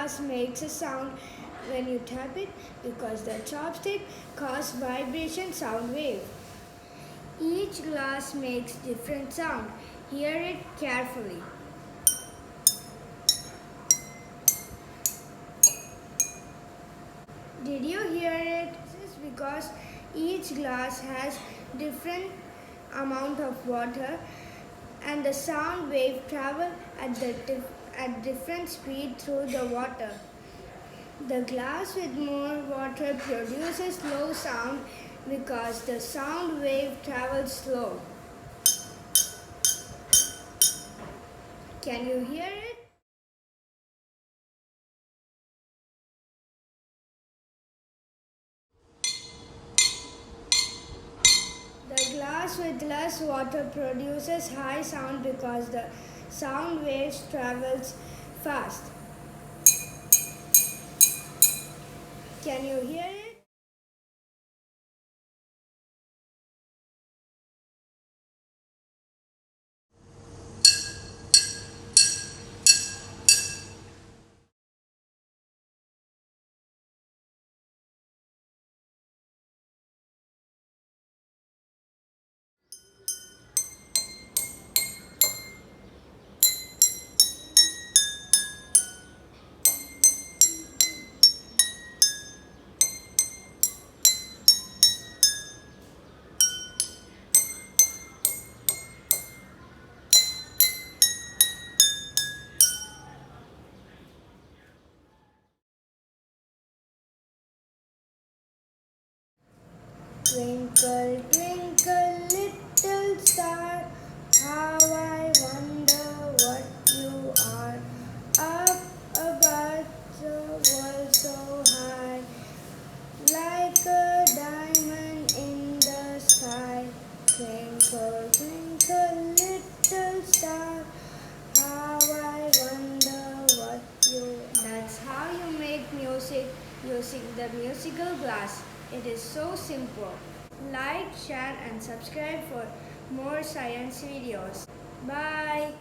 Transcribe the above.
glass makes a sound when you tap it because the chopstick causes vibration sound wave. Each glass makes different sound. Hear it carefully. Did you hear it? This is because each glass has different amount of water and the sound wave travel at different speed through the water. The glass with more water produces slow sound because the sound wave travels slow. Can you hear it? The glass with less water produces high sound because the sound waves travels fast. Can you hear it? Twinkle, twinkle, little star, how I wonder what you are. Up above the world so high, like a diamond in the sky. Twinkle, twinkle, little star, how I wonder what you are. That's how you make music using the musical glass. It is so simple. Like, share and subscribe for more science videos. Bye.